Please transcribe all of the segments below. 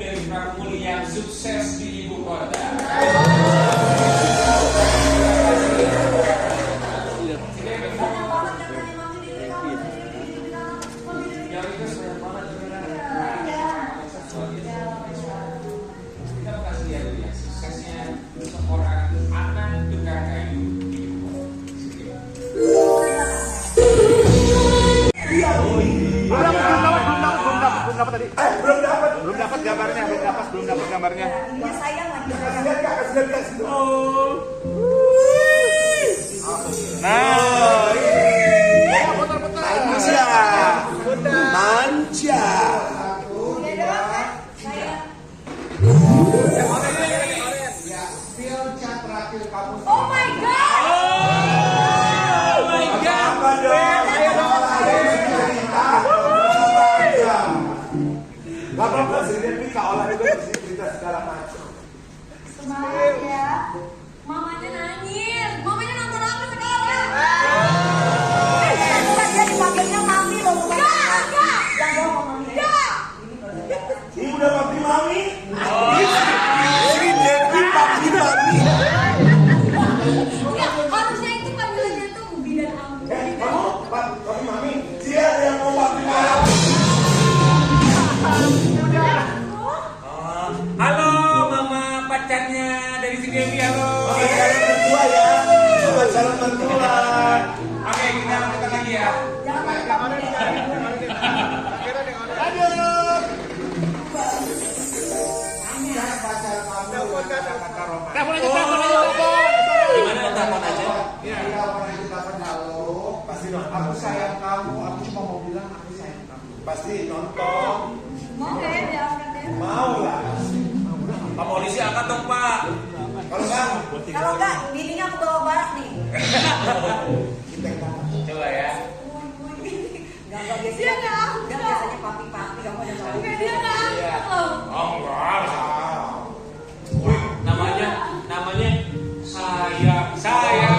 dari Pramuli yang sukses di ibu kota. Kita kasih lihat ya suksesnya seorang anak tukang kayu di ibu kota. Belum dapat tadi. Belum dapat gambarnya. Ya sayang lagi sayang. Nah, manja. Udah doang kan? Sayang. Oh my god. Gak apa-apa sih, dia Kak Olah itu cerita segala macam. Semangat ya. Mamanya nangis. Mamanya nonton apa sekarang? Dia dipanggilnya mami loh. Enggak. Yang bohong mami. Enggak. Ini udah papi mami. Ini Devi papi mami. Enggak, harusnya itu panggilannya tuh Ubi dan Ambu. Kamu papi mami. Dia yang mau papi mami. Halo mama pacarnya dari si Devi, halo. Pacaran berdua ya. Pacaran berdua. Oke, kita lanjutkan lagi ya. Jangan lupa papi. telepon aja. Gimana telepon aja? Aku sayang kamu. Aku cuma mau bilang aku sayang kamu. Pasti nonton. Mau nggak ya diangkat ya? Mau lah. Pak polisi angkat dong Pak. Kalau enggak, Kalau enggak, bininya aku bawa barak nih. Coba ya. Enggak biasanya. Dia nggak angkat. Enggak biasanya papi kamu ada cowok. Enggak, dia nggak angkat loh. Oh enggak. Wih, namanya sayang. sayang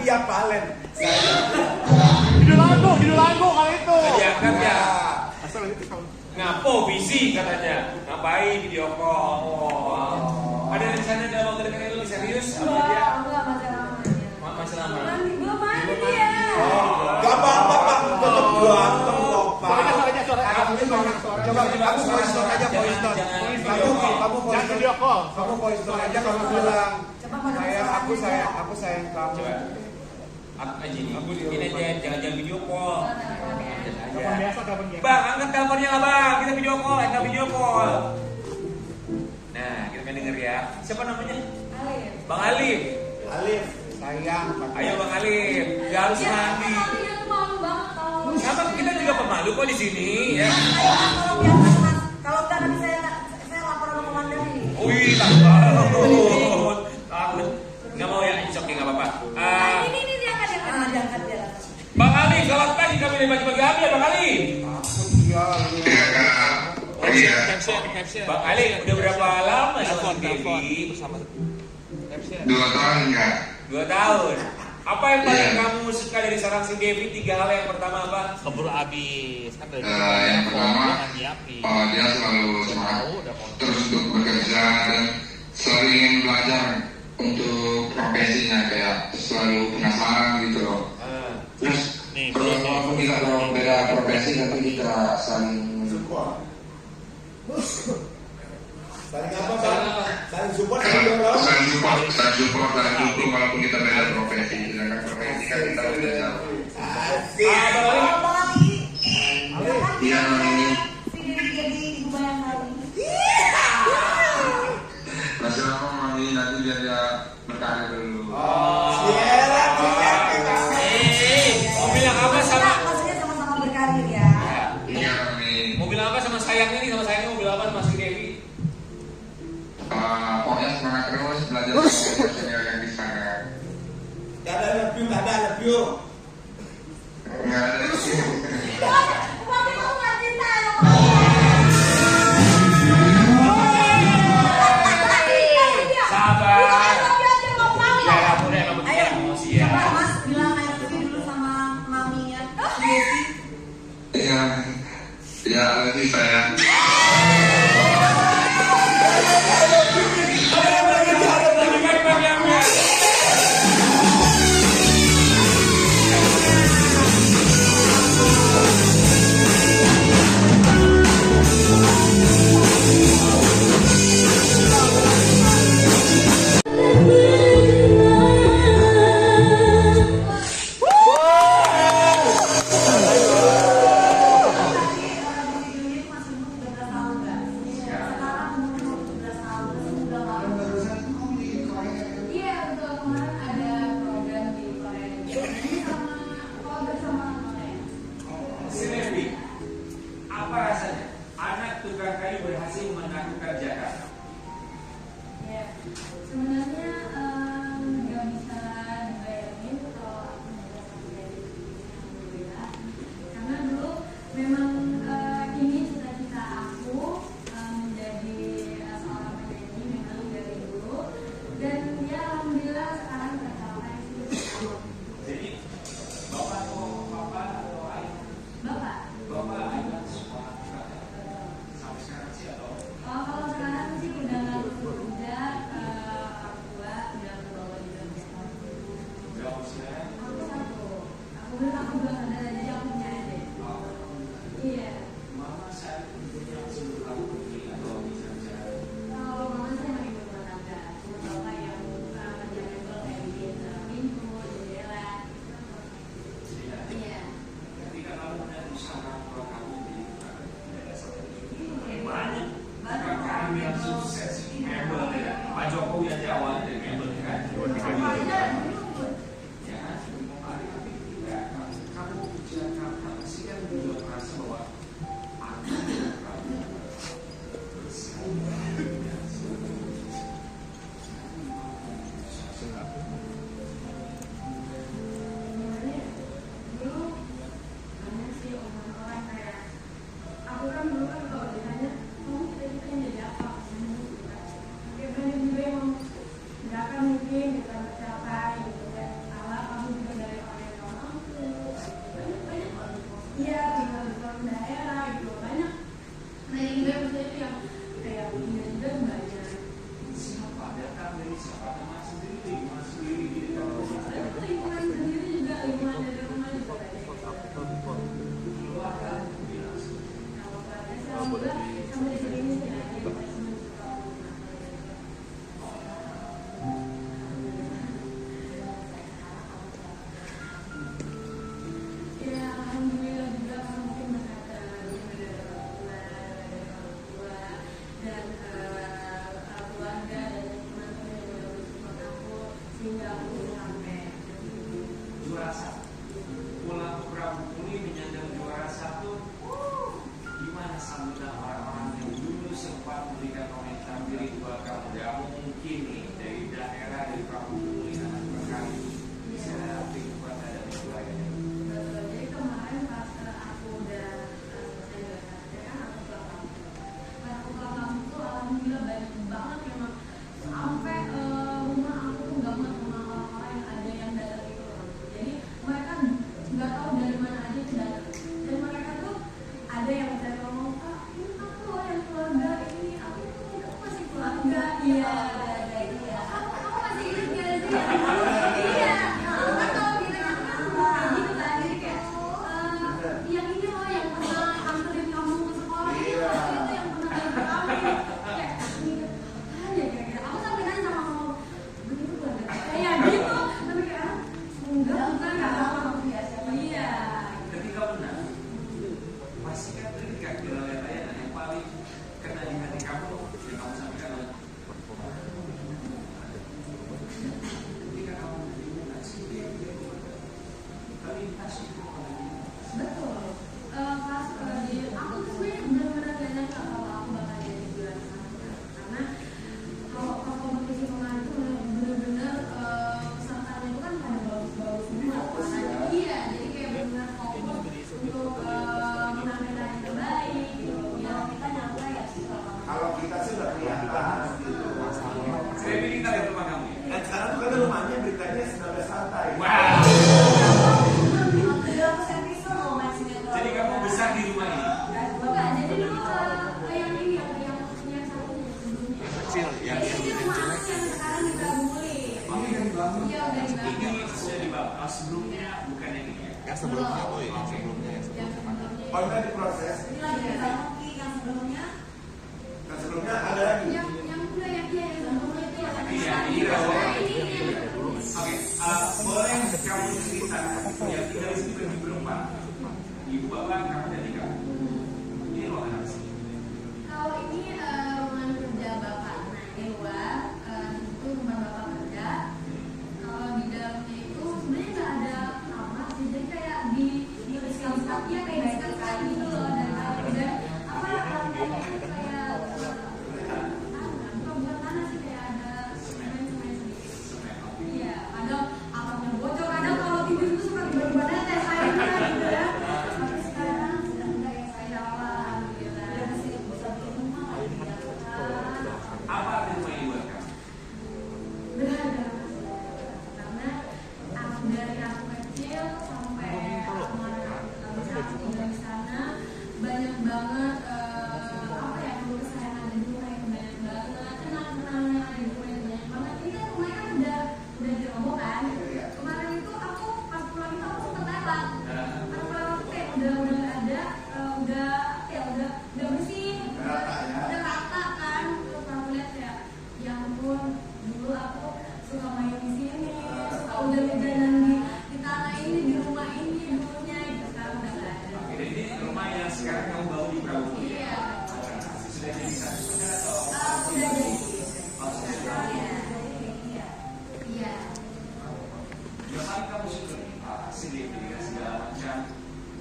Pia Palen. Judul lagu kali itu. Diangkat ya. Asal itu kamu. Ngapo busy katanya. Ngapain video call? Oh. Ada rencana dalam waktu dekat ini lebih serius sama dia? Enggak, masih lamanya. Masih lama. Belum mandi dia. Gak apa-apa Pak, tetap ganteng kok Pak. Coba Kamu voice note aja, voice note. Kamu voice Jangan note. video call. Kamu voice note aja, kamu bilang Coba mana aku sayang kamu. Coba. Apa aja nih? Ini aja, jangan video call. Telepon biasa, telepon biasa. Bang, angkat teleponnya lah bang. Kita video call, angkat video call. Nah, kita pengen denger ya. Siapa namanya? Alif. Bang Alif. Alif, sayang. Ayo Bang Alif, gak harus mandi. Papinya tuh malu banget kalau. Sama kita juga pemalu kok di sini ya. Kalau biasa mas, kalau enggak nanti saya lapor sama komandan ini. Wih, takut. Takut. Nggak mau ya, it's okay, nggak apa-apa. Ini dia kan yang Ah, diangkat dia. Bang Alif, selamat pagi kami dari bagi-bagi abi ya Bang Alif. Aku dia. Caption. Bang Alif, udah berapa lama sama si Devi? bersama caption. 2 tahun enggak? 2 tahun. Apa yang paling Iya. kamu suka dari seorang si Devi? 3 hal yang pertama apa? Keburu habis kan dari Yang pertama, nyiapin. dia selalu semangat terus untuk bekerja dan selalu ingin belajar untuk profesinya, kayak selalu penasaran gitu loh. Terus Nih, walaupun kita berbeda profesi tapi kita saling Saling apa Pak? Saling support, saling dorong. saling support dan dukung walaupun kita beda profesi. Sedangkan profesi kan kita beda jauh. Asik. Bang Alif, Bang Ali. Iya, ini Si Devi jadi ibu bayang kali. masih lama mami nanti biar dia berkarir dulu. Siela, mau bilang apa sama? Maksudnya sama-sama berkarir ya. Iya mami. Mau bilang apa sama sayangnya nih? Sama sayangnya mau bilang apa sama si Devi? Pokoknya semangat terus belajar sama senior yang di sana. Gak ada love you, gak ada love you. Nggak ada. Papi kamu nggak cinta ya. Sabar. Papi aja nggak mau. Ya, aku udah emang begini Ayo, emosi ya. coba Mas bilang I love you dulu sama maminya Devi. Iya, ya lebih sayang. berhasil menaklukkan Jakarta? Ya, sebenarnya nggak bisa dibayangin kalau aku nggak sampai di sini, alhamdulillah. Karena dulu memang ini cita-cita aku menjadi seorang penyanyi memang dari dulu, dan ya alhamdulillah sekarang tercapai sih. Jadi bapak atau bapak atau ayah? Bapak. Bapak ayah semua sampai sekarang sih atau? Kalau sekarang sih udah nggak bekerja, orang tua udah bawa di dalam sekolah. Berapa usia? Aku satu. Aku belum ada, jadi aku punya adik. Iya. Mama saat itu yang sebelum kamu pergi atau bisa bicara? Kalau mama saya masih berumah tangga, cuma bapak yang kerja mebel kayak bikin pintu, jendela. Tidak. Iya. Ketika kamu dan usaha orang tua kamu di daerah seperti ini banyak. Bukan kami yang sukses di mebel ya. Pak Jokowi aja awalnya dari mebel ya kan? Ya, mari tapi tidak. Kamu bicara apa sih kan juga merasa bahwa aku tidak kamu Gimana ya? Dulu banyak sih orang-orang kayak aku kan dulu kan kalau ditanya kamu cita-citanya jadi apa? Kayak banyak juga yang nggak akan mungkin kita mencapai gitu kan. Ala kamu juga dari orang yang nggak mampu. Banyak iya tinggal di suatu daerah gitu banyak. Nah yang gue maksudnya itu yang kayak punya juga banyak. siapa datang dari siapa nama sendiri lingkungan sendiri gitu. Lingkungan sendiri juga lingkungan dari rumah juga banyak. Keluarga bilang Kalau keluarga sih alhamdulillah sampai di sini sih lagi kita semua suka ya alhamdulillah juga kan mungkin berkat dari orang tua dan keluarga dan teman-teman yang udah support aku sehingga aku bisa sampai juara satu. Pulang ke Pramuka menyandang juara satu. Gimana sambutan orang-orang yang dulu sempat memberikan komentar diri buat kamu? Gak mungkin nih dari daerah dari Pramuka anak berkali bisa berbuat ada di keluarganya. Jadi kemarin pas aku udah selesai dengan kan aku pulang kampung. Pas aku pulang kampung tuh alhamdulillah banyak banget memang sampai rumah aku tuh nggak muat sama orang-orang yang ada yang datang itu. Jadi mereka nggak tahu dari mana aja itu datang. Dan mereka tuh ada yang saya ngomong, ini aku yang keluarga ini, aku masih keluarga. Iya, iya. Aku masih ingat gak sih? Iya, aku kan tahu gitu kan gitu kan, jadi kayak yang ini loh yang pernah anterin kamu ke sekolah itu yang pernah anterin kamu kayak ya kira-kira aku sampai nanya sama kamu begitu keluarga kayak gitu tapi kayak enggak bukan kamu biasa iya Ketika benar, pastikan ketika kita lihat yang paling kena di hati kamu yang kamu sampaikan adalah ketika kamu menerima sih dia tapi kasih itu betul pas di aku tuh sebenarnya benar-benar gak nyangka kalau aku bakal jadi juara satu karena kalau kompetisi kemarin itu benar-benar pesertanya itu kan pada bagus-bagus semua kan iya jadi kayak benar fokus untuk menampilkan yang terbaik gitu ya kita nyangka ya sih Kalau kita sih udah kelihatan gitu. saya pilih kita lihat rumah kamu ya. Dan sekarang tuh kan rumahnya beritanya sudah santai. Wow. Jadi kamu besar di rumah ini. enggak jadi dulu yang ini yang satunya sebelumnya Kecil yang ini rumah aku yang sekarang dibangun Ini kan dibangun. iya udah dibangun Ini sudah dibawa. Oh, sebelumnya bukan yang ini ya. yang sebelumnya tuh yang sebelumnya yang sebelumnya Oh, ini diproses. Ini lagi dibangun yang sebelumnya. Nah sebelumnya ada lagi. yang udah yang dia yang sebelumnya itu yang Iya, ini nah, rawa. ini Oke, boleh kamu ceritakan yang tinggal di sini bagi berempat. Ibu, bapak, kamu dan Ika. Ini ruangan apa sih? kalau ini ruangan kerja bapak nah di luar itu rumah bapak kerja kalau di dalamnya itu sebenarnya nggak ada kamar sih jadi kayak di sekali kayak gitu loh dari Udah jadi. Iya. Gimana kamu syukur sendiri dengan segala macam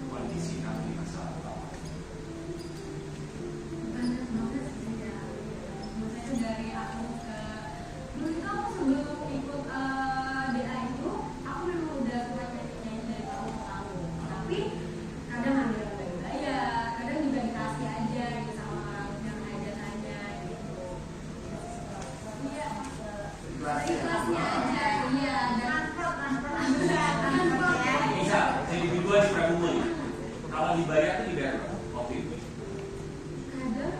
kondisi kamu di masa lalu? Banyak banget sih ya. Maksudnya dari aku ke dulu itu aku sebelum ikut DA itu aku memang udah suka nyanyi dari tahun ke tahun. Tapi kadang ada yang bayar, kadang juga dikasih aja gitu sama orang yang ngajak-ngajak gitu. Iya. Ikhlasnya aja, iya. Dan Bisa jadi dua di Prabu. Kalau dibayar itu dibayar waktu itu kadang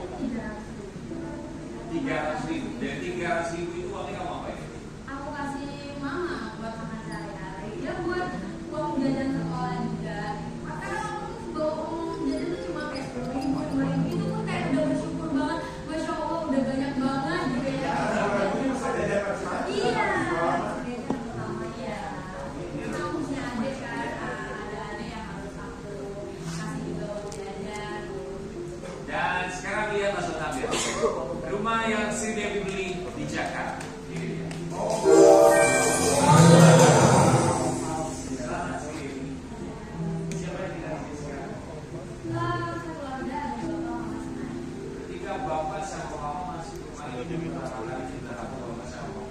300.000. Dan 300.000 itu uangnya kamu apa ya? aku kasih mama buat makan sehari-hari, ya buat uang jajan sekolah juga. Karena aku tuh bawa uang jajan tuh cuma kayak 10.000, 5.000, itu pun kayak udah bersyukur banget. Masya Allah udah banyak banget gitu ya. Iya, jajan pertama ya. Karena aku punya adik kan, ada adik yang harus aku kasih juga uang jajan. Dan sekarang lihat Mas Tabir, rumah yang Sri Devi beli di Jakarta. Ini dia. Selamat Sri Devi. Siapa yang tinggal di sini sekarang? Keluarga ada bapak mama senang. Ketika bapak sama mama masuk rumah ini, berapa kali kita lakukan bapak sama mama?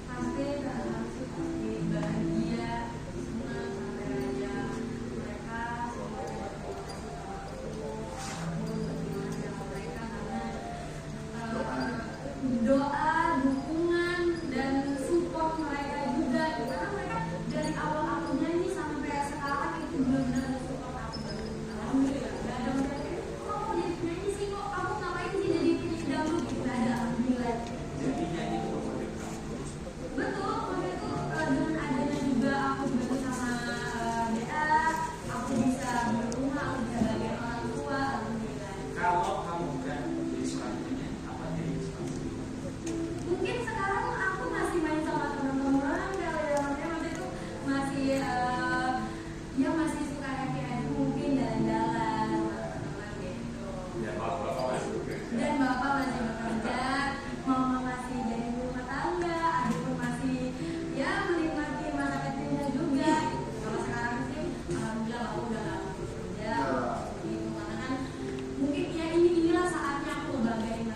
Pasti terharu, pasti bahagia, senang sampai aja mereka semua kasih sama aku berterima kasih sama mereka karena doa, dukungan dan support mereka juga karena mereka dari awal aku nyanyi sampai sekarang itu benar-benar support aku banget. Alhamdulillah, gak ada mereka kok mau jadi penyanyi sih, kok kamu ngapain sih jadi penyanyi dangdut gitu, gak ada. Alhamdulillah. Jadi nyanyi itu bermodel kamu. Betul, waktu itu dengan adanya juga aku dibantu sama DA, aku bisa beli rumah, aku bisa bagian orang tua, alhamdulillah. Kalau kamu bukan jadi seorang penyanyi, apa jadi seorang penyanyi? Mungkin sekarang aku masih main sama teman-teman, kalau zamannya waktu itu masih ya masih suka happy mungkin jalan-jalan sama teman-teman gitu. Dan bapak masih bekerja. Dan bapak masih bekerja, mama masih jadi rumah tangga, adik pun masih ya menikmati masa kecilnya juga. Kalau sekarang sih alhamdulillah aku udah gak bekerja gitu karena kan mungkin ya inilah saatnya aku ngebanggain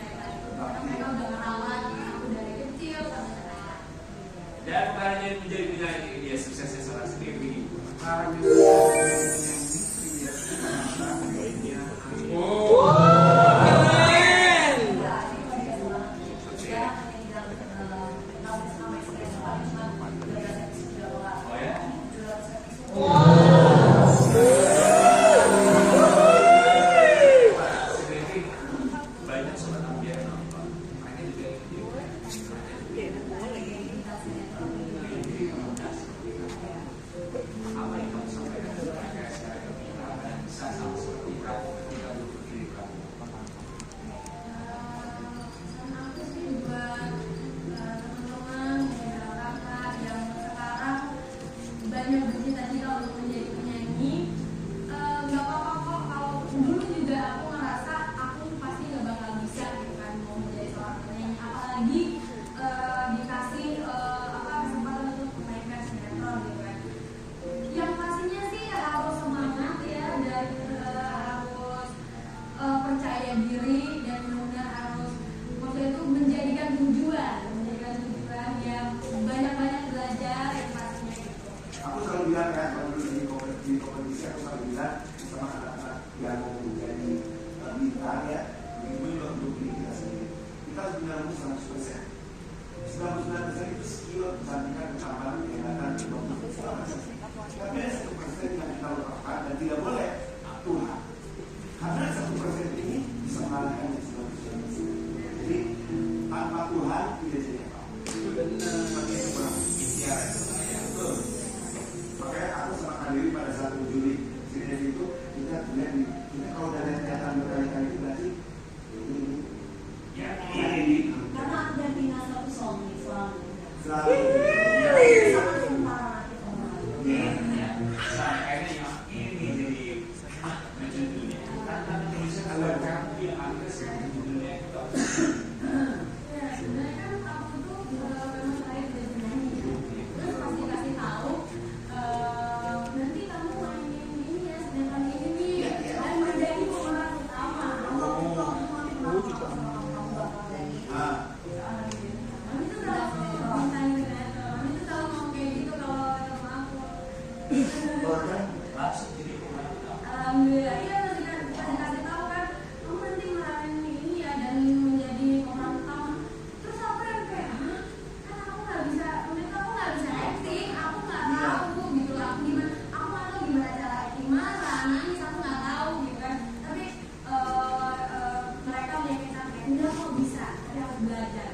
kayak udah kok bisa, tapi harus belajar.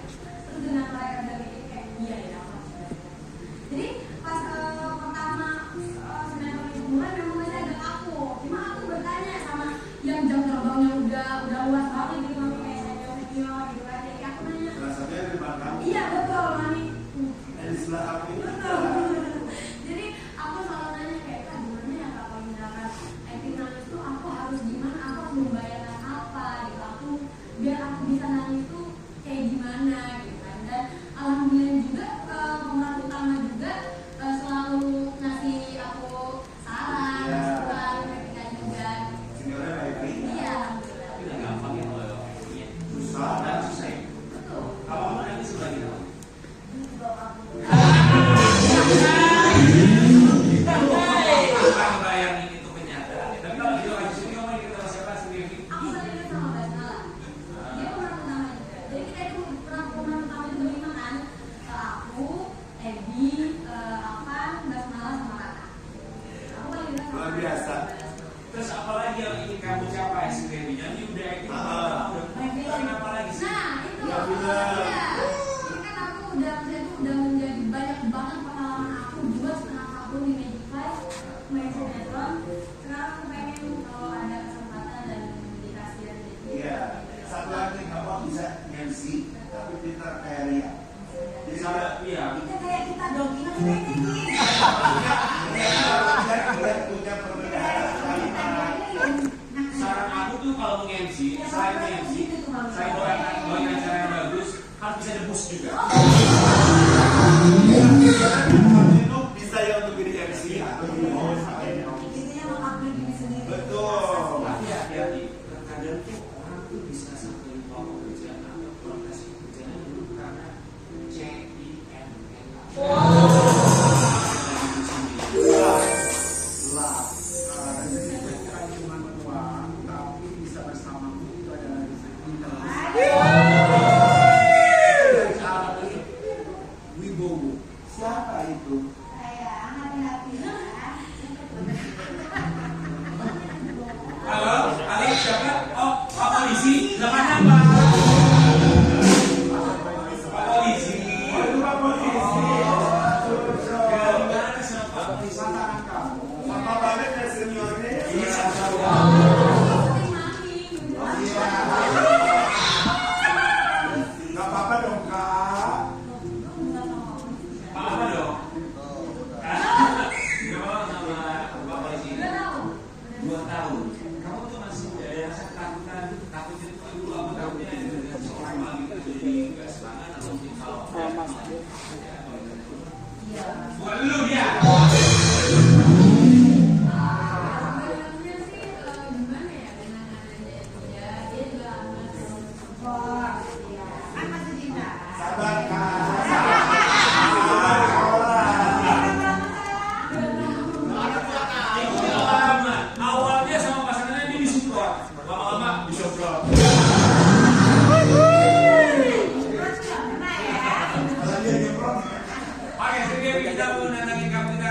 Terus dengan mereka bilang kayak iya ya aku harus belajar. Jadi pas pertama sinetron itu mulai memang masih agak kaku. Cuma aku bertanya sama yang jam terbangnya udah luas banget gitu, mami kayak senior gitu kan. Jadi aku nanya. Rasanya di depan kamu. Iya betul mami. Di sebelah kamu itu. Betul. Jadi aku selalu nanya kayak Kak gimana ya Kak kalau misalkan acting nangis tuh aku harus gimana? Aku harus membayangkan apa gitu. Aku biar aku bisa nangis tuh kayak gimana gitu kan. Dan alhamdulillah juga pemeran utama juga selalu ngasih aku saran, masukan, kritika juga. Seniornya baik-baik. Iya, alhamdulillah. Tapi nggak gampang ya kalau actingnya. Susah. Dan susah ya. Betul. Kalau kamu nangis lagi apa? Kita ngebayangin itu kenyataan. Tapi kalau di lokasi syuting kamu ikut sama siapa sendiri? Aku sering sama Basmala. Dia pemeran utama juga. Jadi kita itu pemeran utama itu berlima kan. Aku, Edi, Alvan, Basmala sama Raka. Aku paling dekat sama Luar biasa. Terus apa lagi yang ingin kamu capai sendiri? Jadi udah acting, udah main apa lagi sih? Nah, itu Ya, aku benar. ya. Ini kan aku udah menjadi banyak banget pengalaman aku 2,5 tahun di Magic Five main sinetron. Sekarang aku pengen kalau ada kesempatan dan dikasih rezeki. Iya. Satu lagi kamu bisa MC tapi pintar kayak Ria. Jadi Iya. Kita kayak kita dong, kita kayak gini. dia punya perbedaan kalimat. Saran aku tuh kalau mau MC, selain MC, selain bawain acara yang bagus, harus bisa debus juga. Itu bisa ya untuk jadi MC atau jadi host. Intinya mengupgrade diri sendiri. Betul. Tapi hati-hati, terkadang tuh orang tuh bisa sampai lupa pekerjaan atau profesi pekerjaan dulu karena CIMN. Lah, rezeki bukan cuma uang, tapi bisa bersamamu itu adalah rezeki dari Arif Wibowo. Siapa itu? Hati-hati ya. Halo, siapa? Oh, polisi. Namanya apa?